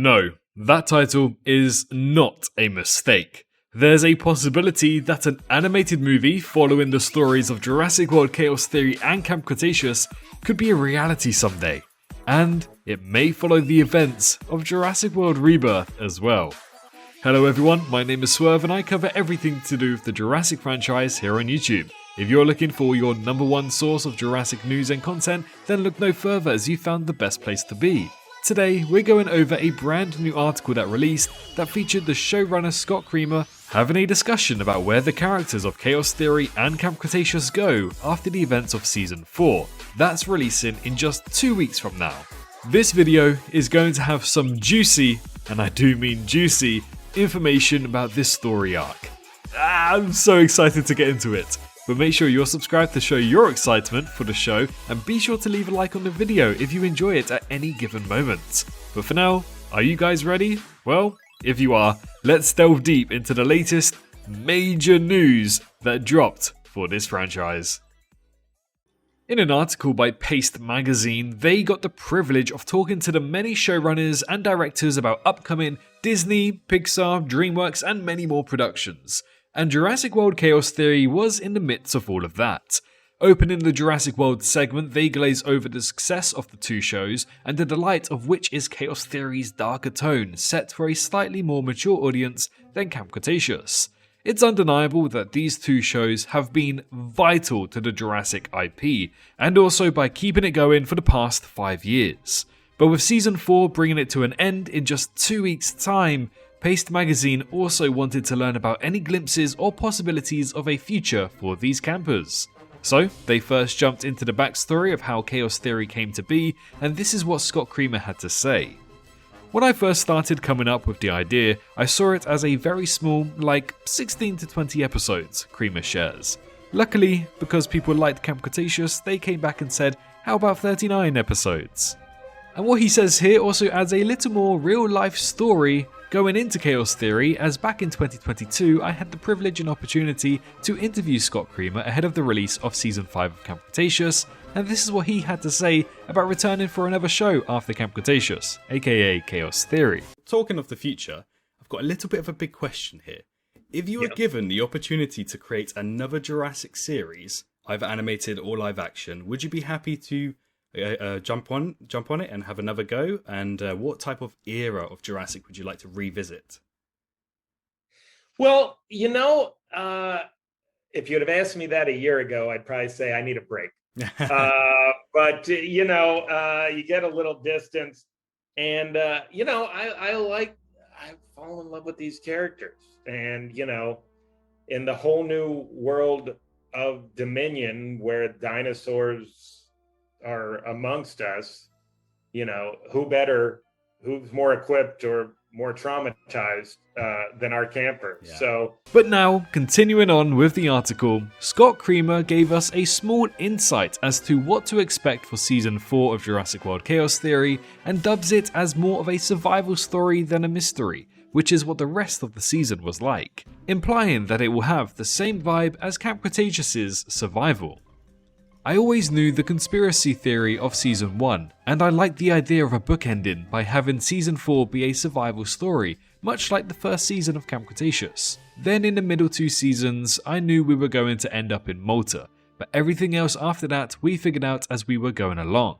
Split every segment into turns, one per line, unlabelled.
No, that title is not a mistake. There's a possibility that an animated movie following the stories of Jurassic World Chaos Theory and Camp Cretaceous could be a reality someday. And it may follow the events of Jurassic World Rebirth as well. Hello everyone, my name is Swerve and I cover everything to do with the Jurassic franchise here on YouTube. If you're looking for your #1 source of Jurassic news and content, then look no further as you found the best place to be. Today, we're going over a brand new article that released that featured the showrunner Scott Creamer having a discussion about where the characters of Chaos Theory and Camp Cretaceous go after the events of Season 4. That's releasing in just 2 weeks from now. This video is going to have some juicy, and I do mean juicy, information about this story arc. I'm so excited to get into it. But make sure you're subscribed to show your excitement for the show, and be sure to leave a like on the video if you enjoy it at any given moment. But for now, are you guys ready? Well, if you are, let's delve deep into the latest major news that dropped for this franchise. In an article by Paste Magazine, they got the privilege of talking to the many showrunners and directors about upcoming Disney, Pixar, DreamWorks, and many more productions. And Jurassic World Chaos Theory was in the midst of all of that. Opening the Jurassic World segment, they glaze over the success of the two shows and the delight of which is Chaos Theory's darker tone, set for a slightly more mature audience than Camp Cretaceous. It's undeniable that these two shows have been vital to the Jurassic IP, and also by keeping it going for the past 5 years. But with Season 4 bringing it to an end in just 2 weeks' time, Paste Magazine also wanted to learn about any glimpses or possibilities of a future for these campers. So, they first jumped into the backstory of how Chaos Theory came to be, and this is what Scott Creamer had to say. When I first started coming up with the idea, I saw it as a very small, like 16 to 20 episodes, Creamer shares. Luckily, because people liked Camp Cretaceous, they came back and said, how about 39 episodes? And what he says here also adds a little more real-life story going into Chaos Theory, as back in 2022 I had the privilege and opportunity to interview Scott Creamer ahead of the release of Season 5 of Camp Cretaceous, and this is what he had to say about returning for another show after Camp Cretaceous, aka Chaos Theory.
Talking of the future, I've got a little bit of a big question here. If you were given the opportunity to create another Jurassic series, either animated or live action, would you be happy to jump on it and have another go? And what type of era of Jurassic would you like to revisit?
Well, if you'd have asked me that a year ago, I'd probably say I need a break. But you get a little distance, and I've fallen in love with these characters, and in the whole new world of Dominion where dinosaurs are amongst us, who's more equipped or more traumatized than our campers. Yeah.
But now, continuing on with the article, Scott Creamer gave us a small insight as to what to expect for Season 4 of Jurassic World Chaos Theory, and dubs it as more of a survival story than a mystery, which is what the rest of the season was like, implying that it will have the same vibe as Camp Cretaceous' Survival. I always knew the conspiracy theory of Season 1, and I liked the idea of a book ending by having Season 4 be a survival story, much like the first season of Camp Cretaceous. Then in the middle 2 seasons, I knew we were going to end up in Malta, but everything else after that we figured out as we were going along.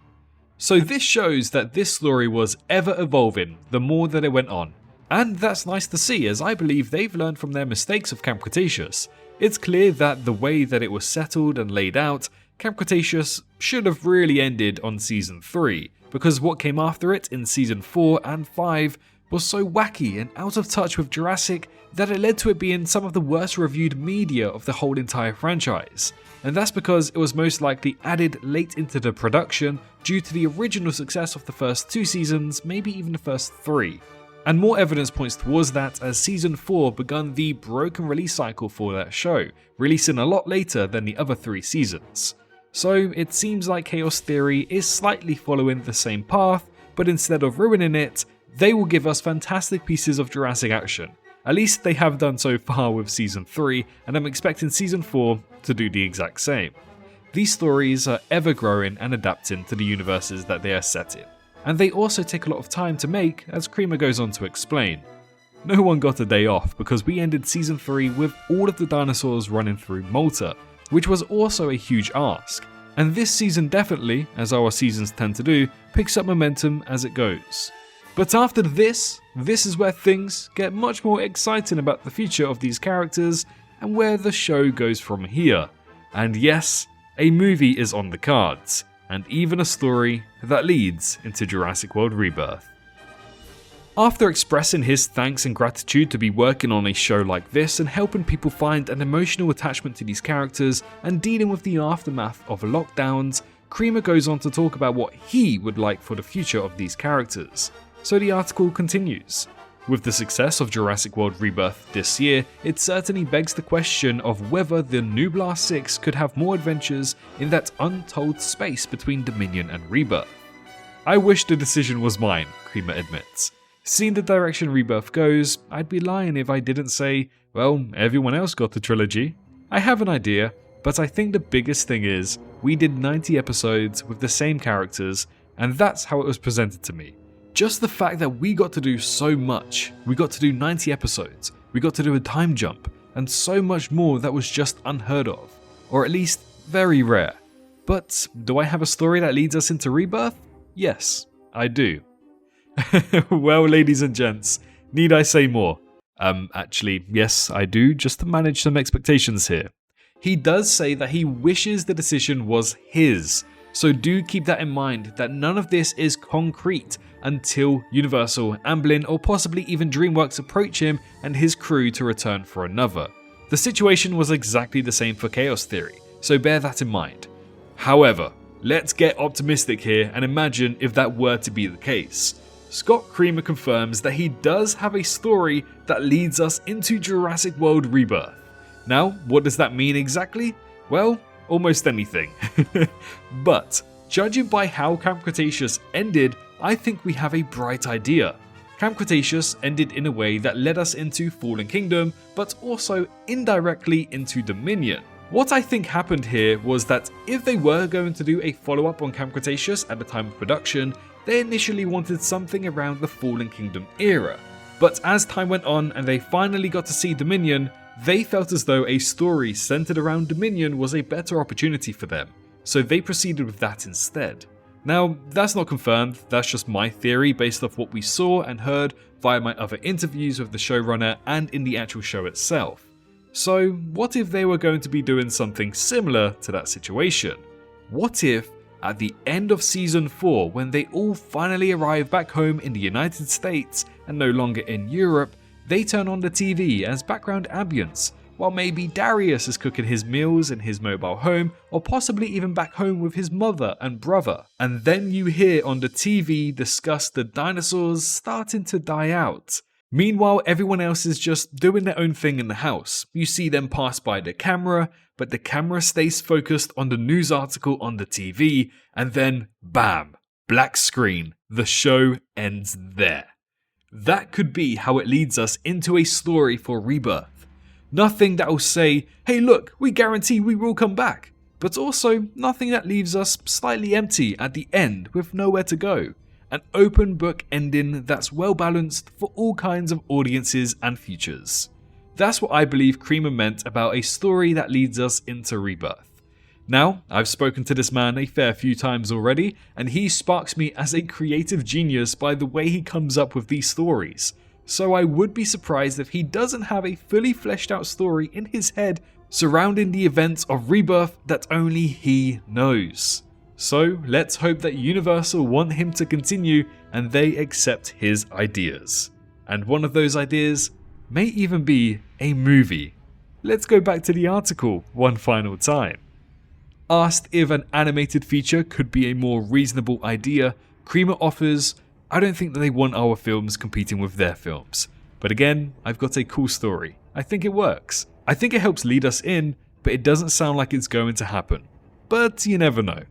So this shows that this story was ever evolving the more that it went on. And that's nice to see, as I believe they've learned from their mistakes of Camp Cretaceous. It's clear that the way that it was settled and laid out, Camp Cretaceous should have really ended on Season 3, because what came after it in Season 4 and 5 was so wacky and out of touch with Jurassic that it led to it being some of the worst reviewed media of the whole entire franchise. And that's because it was most likely added late into the production due to the original success of the first 2 seasons, maybe even the first 3. And more evidence points towards that, as Season 4 begun the broken release cycle for that show, releasing a lot later than the other 3 seasons. So it seems like Chaos Theory is slightly following the same path, but instead of ruining it, they will give us fantastic pieces of Jurassic action. At least they have done so far with Season 3, and I'm expecting Season 4 to do the exact same. These stories are ever growing and adapting to the universes that they are set in. and they also take a lot of time to make, as Creamer goes on to explain. No one got a day off because we ended Season 3 with all of the dinosaurs running through Malta, which was also a huge ask. And this season definitely, as our seasons tend to do, picks up momentum as it goes. But after this is where things get much more exciting about the future of these characters and where the show goes from here. And yes, a movie is on the cards, and even a story that leads into Jurassic World Rebirth. After expressing his thanks and gratitude to be working on a show like this and helping people find an emotional attachment to these characters and dealing with the aftermath of lockdowns, Creamer goes on to talk about what he would like for the future of these characters. So the article continues. With the success of Jurassic World Rebirth this year, it certainly begs the question of whether the new Blast 6 could have more adventures in that untold space between Dominion and Rebirth. I wish the decision was mine, Creamer admits. Seeing the direction Rebirth goes, I'd be lying if I didn't say, well, everyone else got the trilogy. I have an idea, but I think the biggest thing is, we did 90 episodes with the same characters, and that's how it was presented to me. Just the fact that we got to do so much, we got to do 90 episodes, we got to do a time jump, and so much more that was just unheard of, or at least very rare. But do I have a story that leads us into Rebirth? Yes, I do. Well, ladies and gents, need I say more? Actually, yes, I do, just to manage some expectations here. He does say that he wishes the decision was his, so do keep that in mind that none of this is concrete until Universal, Amblin, or possibly even DreamWorks approach him and his crew to return for another. The situation was exactly the same for Chaos Theory, so bear that in mind. However, let's get optimistic here and imagine if that were to be the case. Scott Creamer confirms that he does have a story that leads us into Jurassic World Rebirth. Now, what does that mean exactly? Well, almost anything. But, judging by how Camp Cretaceous ended, I think we have a bright idea. Camp Cretaceous ended in a way that led us into Fallen Kingdom, but also indirectly into Dominion. What I think happened here was that if they were going to do a follow-up on Camp Cretaceous at the time of production, they initially wanted something around the Fallen Kingdom era. But as time went on and they finally got to see Dominion, they felt as though a story centered around Dominion was a better opportunity for them, so they proceeded with that instead. Now, that's not confirmed, that's just my theory based off what we saw and heard via my other interviews with the showrunner and in the actual show itself. So, what if they were going to be doing something similar to that situation? What if, at the end of Season 4, when they all finally arrive back home in the United States and no longer in Europe, they turn on the TV as background ambience, while maybe Darius is cooking his meals in his mobile home, or possibly even back home with his mother and brother. And then you hear on the TV discuss the dinosaurs starting to die out. Meanwhile, everyone else is just doing their own thing in the house. You see them pass by the camera, but the camera stays focused on the news article on the TV, and then bam, black screen, the show ends there. That could be how it leads us into a story for Rebirth. Nothing that will say, hey look, we guarantee we will come back, but also nothing that leaves us slightly empty at the end with nowhere to go. An open book ending that's well balanced for all kinds of audiences and futures. That's what I believe Creamer meant about a story that leads us into Rebirth. Now, I've spoken to this man a fair few times already, and he sparks me as a creative genius by the way he comes up with these stories. So I would be surprised if he doesn't have a fully fleshed out story in his head surrounding the events of Rebirth that only he knows. So let's hope that Universal want him to continue and they accept his ideas. And one of those ideas may even be a movie. Let's go back to the article one final time. Asked if an animated feature could be a more reasonable idea, Creamer offers, I don't think that they want our films competing with their films. But again, I've got a cool story. I think it works. I think it helps lead us in, but it doesn't sound like it's going to happen. But you never know.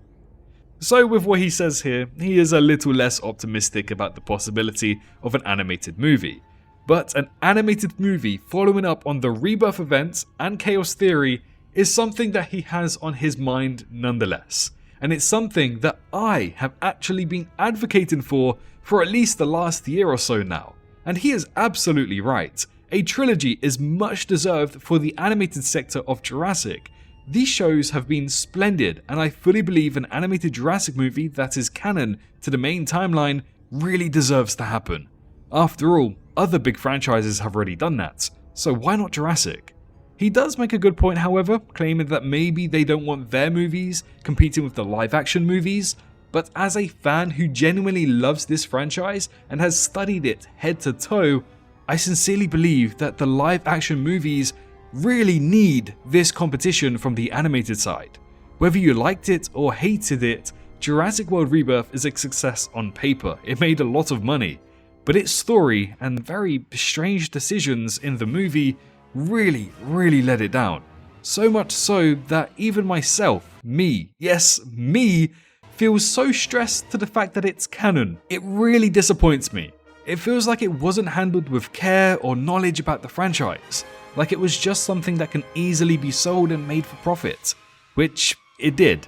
So with what he says here, he is a little less optimistic about the possibility of an animated movie. But an animated movie following up on the Rebirth events and Chaos Theory is something that he has on his mind nonetheless. and it's something that I have actually been advocating for at least the last year or so now. And he is absolutely right. A trilogy is much deserved for the animated sector of Jurassic. These shows have been splendid, and I fully believe an animated Jurassic movie that is canon to the main timeline really deserves to happen. After all, other big franchises have already done that, so why not Jurassic? He does make a good point, however, claiming that maybe they don't want their movies competing with the live-action movies, but as a fan who genuinely loves this franchise and has studied it head to toe, I sincerely believe that the live-action movies really need this competition from the animated side. Whether you liked it or hated it, Jurassic World Rebirth is a success on paper. It made a lot of money, but its story and very strange decisions in the movie really let it down. So much so that even myself, me, yes, me, feels so stressed to the fact that it's canon. It really disappoints me. It feels like it wasn't handled with care or knowledge about the franchise, like it was just something that can easily be sold and made for profit, which it did.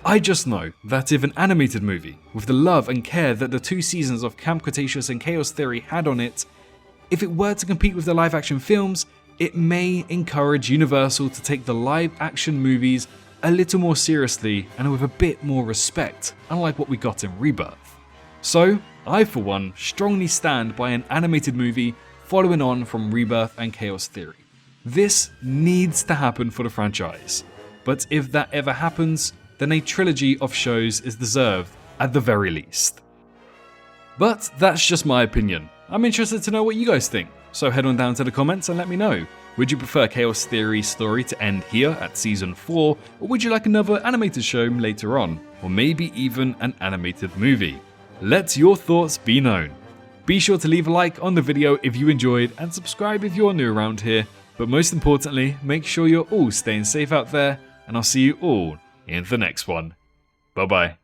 I just know that if an animated movie, with the love and care that the 2 seasons of Camp Cretaceous and Chaos Theory had on it, if it were to compete with the live action films, it may encourage Universal to take the live action movies a little more seriously and with a bit more respect, unlike what we got in Rebirth. So, I for one strongly stand by an animated movie following on from Rebirth and Chaos Theory. This needs to happen for the franchise, but if that ever happens, then a trilogy of shows is deserved at the very least. But that's just my opinion. I'm interested to know what you guys think, so head on down to the comments and let me know. Would you prefer Chaos Theory's story to end here at season 4, or would you like another animated show later on, or maybe even an animated movie? Let your thoughts be known. Be sure to leave a like on the video if you enjoyed and subscribe if you're new around here, but most importantly, make sure you're all staying safe out there, and I'll see you all in the next one. Bye bye.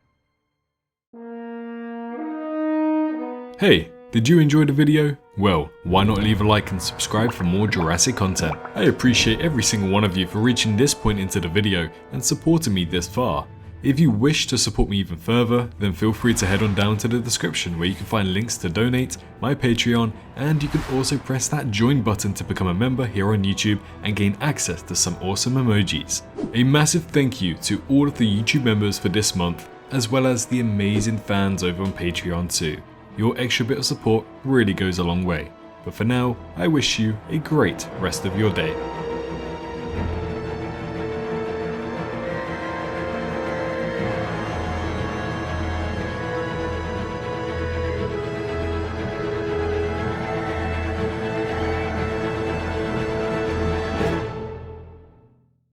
Hey, did you enjoy the video? Well, why not leave a like and subscribe for more Jurassic content? I appreciate every single one of you for reaching this point into the video and supporting me this far. If you wish to support me even further, then feel free to head on down to the description where you can find links to donate, my Patreon, and you can also press that join button to become a member here on YouTube and gain access to some awesome emojis. A massive thank you to all of the YouTube members for this month, as well as the amazing fans over on Patreon too. Your extra bit of support really goes a long way. But for now, I wish you a great rest of your day.